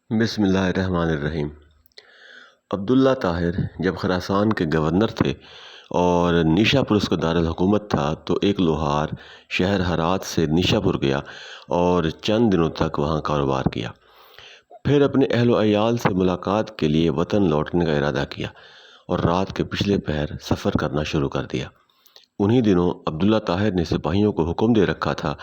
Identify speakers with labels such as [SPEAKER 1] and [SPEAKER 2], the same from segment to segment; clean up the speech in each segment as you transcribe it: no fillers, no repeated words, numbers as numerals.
[SPEAKER 1] بسم اللہ الرحمن الرحیم۔ عبداللہ طاہر جب خراسان کے گورنر تھے اور نیشاپور اس کا دارالحکومت تھا تو ایک لوہار شہر ہرات سے نیشاپور گیا اور چند دنوں تک وہاں کاروبار کیا۔ پھر اپنے اہل و عیال سے ملاقات کے لیے وطن لوٹنے کا ارادہ کیا اور رات کے پچھلے پہر سفر کرنا شروع کر دیا۔ انہی دنوں عبداللہ طاہر نے سپاہیوں کو حکم دے رکھا تھا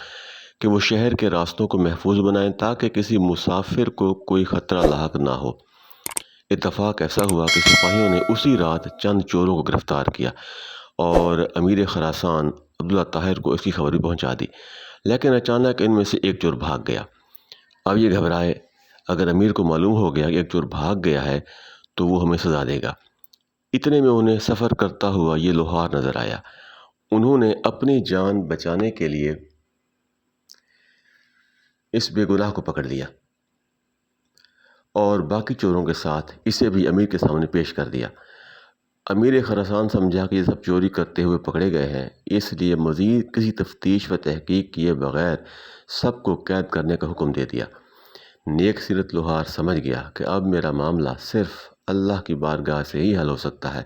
[SPEAKER 1] کہ وہ شہر کے راستوں کو محفوظ بنائیں تاکہ کسی مسافر کو کوئی خطرہ لاحق نہ ہو۔ اتفاق ایسا ہوا کہ سپاہیوں نے اسی رات چند چوروں کو گرفتار کیا اور امیر خراسان عبداللہ طاہر کو اس کی خبر بھی پہنچا دی، لیکن اچانک ان میں سے ایک چور بھاگ گیا۔ اب یہ گھبرائے، اگر امیر کو معلوم ہو گیا کہ ایک چور بھاگ گیا ہے تو وہ ہمیں سزا دے گا۔ اتنے میں انہیں سفر کرتا ہوا یہ لوہار نظر آیا۔ انہوں نے اپنی جان بچانے کے لیے اس بے گناہ کو پکڑ لیا اور باقی چوروں کے ساتھ اسے بھی امیر کے سامنے پیش کر دیا۔ امیر خراسان سمجھا کہ یہ سب چوری کرتے ہوئے پکڑے گئے ہیں، اس لیے مزید کسی تفتیش و تحقیق کیے بغیر سب کو قید کرنے کا حکم دے دیا۔ نیک سیرت لوہار سمجھ گیا کہ اب میرا معاملہ صرف اللہ کی بارگاہ سے ہی حل ہو سکتا ہے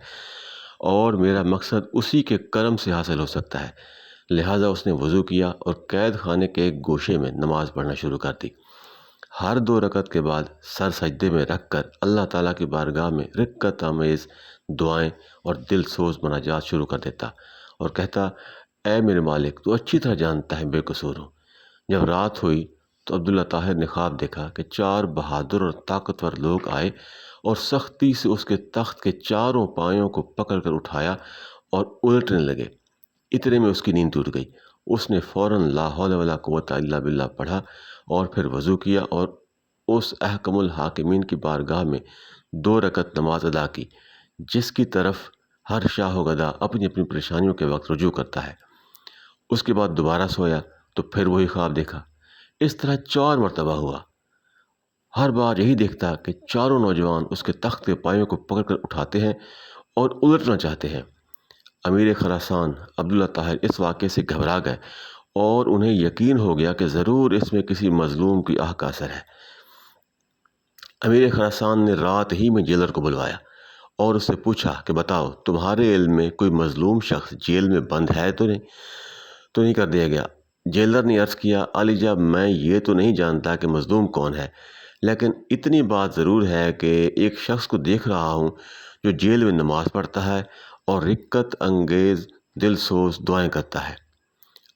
[SPEAKER 1] اور میرا مقصد اسی کے کرم سے حاصل ہو سکتا ہے، لہٰذا اس نے وضو کیا اور قید خانے کے ایک گوشے میں نماز پڑھنا شروع کر دی۔ ہر 2 رکعت کے بعد سر سجدے میں رکھ کر اللہ تعالیٰ کی بارگاہ میں رقت آمیز دعائیں اور دل سوز مناجات شروع کر دیتا اور کہتا، اے میرے مالک، تو اچھی طرح جانتا ہے بے قصور ہوں۔ جب رات ہوئی تو عبداللہ طاہر نے خواب دیکھا کہ 4 بہادر اور طاقتور لوگ آئے اور سختی سے اس کے تخت کے چاروں پایوں کو پکڑ کر اٹھایا اور الٹنے لگے۔ اتنے میں اس کی نیند ٹوٹ گئی۔ اس نے فوراً لا حول ولا قوت الا باللہ پڑھا اور پھر وضو کیا اور اس احکم الحاکمین کی بارگاہ میں 2 رکعت نماز ادا کی جس کی طرف ہر شاہ و گدا اپنی اپنی پریشانیوں کے وقت رجوع کرتا ہے۔ اس کے بعد دوبارہ سویا تو پھر وہی خواب دیکھا۔ اس طرح 4 مرتبہ ہوا۔ ہر بار یہی دیکھتا کہ چاروں نوجوان اس کے تخت کے پایوں کو پکڑ کر اٹھاتے ہیں اور الٹنا چاہتے ہیں۔ امیر خراسان عبداللہ طاہر اس واقعے سے گھبرا گئے اور انہیں یقین ہو گیا کہ ضرور اس میں کسی مظلوم کی آہ کا اثر ہے۔ امیر خراسان نے رات ہی میں جیلر کو بلوایا اور اس سے پوچھا کہ بتاؤ، تمہارے علم میں کوئی مظلوم شخص جیل میں بند ہے تو نہیں کر دیا گیا؟ جیلر نے عرض کیا، عالی جناب، میں یہ تو نہیں جانتا کہ مظلوم کون ہے، لیکن اتنی بات ضرور ہے کہ ایک شخص کو دیکھ رہا ہوں جو جیل میں نماز پڑھتا ہے اور رقت انگیز دل سوز دعائیں کرتا ہے۔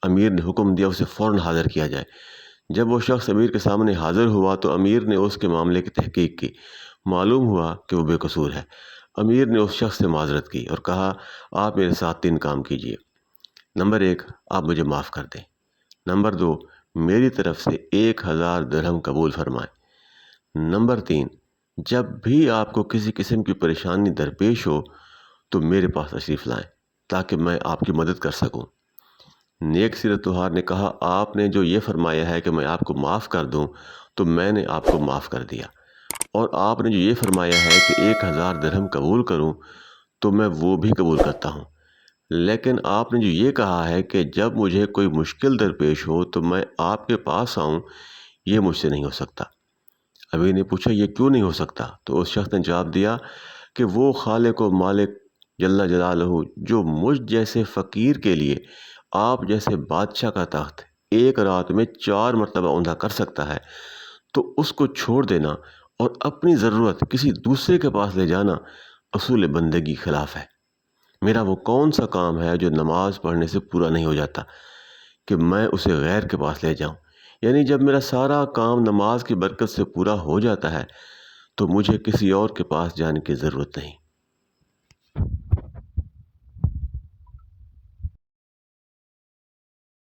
[SPEAKER 1] امیر نے حکم دیا اسے فوراً حاضر کیا جائے۔ جب وہ شخص امیر کے سامنے حاضر ہوا تو امیر نے اس کے معاملے کی تحقیق کی۔ معلوم ہوا کہ وہ بے قصور ہے۔ امیر نے اس شخص سے معذرت کی اور کہا، آپ میرے ساتھ 3 کام کیجیے۔ نمبر 1، آپ مجھے معاف کر دیں۔ نمبر 2، میری طرف سے 1000 درہم قبول فرمائیں۔ نمبر 3، جب بھی آپ کو کسی قسم کی پریشانی درپیش ہو تو میرے پاس تشریف لائیں تاکہ میں آپ کی مدد کر سکوں۔ نیک سیرت لوہار نے کہا، آپ نے جو یہ فرمایا ہے کہ میں آپ کو معاف کر دوں تو میں نے آپ کو معاف کر دیا، اور آپ نے جو یہ فرمایا ہے کہ 1000 درہم قبول کروں تو میں وہ بھی قبول کرتا ہوں، لیکن آپ نے جو یہ کہا ہے کہ جب مجھے کوئی مشکل درپیش ہو تو میں آپ کے پاس آؤں، یہ مجھ سے نہیں ہو سکتا۔ امیر نے پوچھا، یہ کیوں نہیں ہو سکتا؟ تو اس شخص نے جواب دیا کہ وہ خالق و مالک جل جلالہ جو مجھ جیسے فقیر کے لیے آپ جیسے بادشاہ کا تخت ایک رات میں 4 مرتبہ اوندا کر سکتا ہے، تو اس کو چھوڑ دینا اور اپنی ضرورت کسی دوسرے کے پاس لے جانا اصول بندگی خلاف ہے۔ میرا وہ کون سا کام ہے جو نماز پڑھنے سے پورا نہیں ہو جاتا کہ میں اسے غیر کے پاس لے جاؤں؟ یعنی جب میرا سارا کام نماز کی برکت سے پورا ہو جاتا ہے تو مجھے کسی اور کے پاس جانے کی ضرورت نہیں۔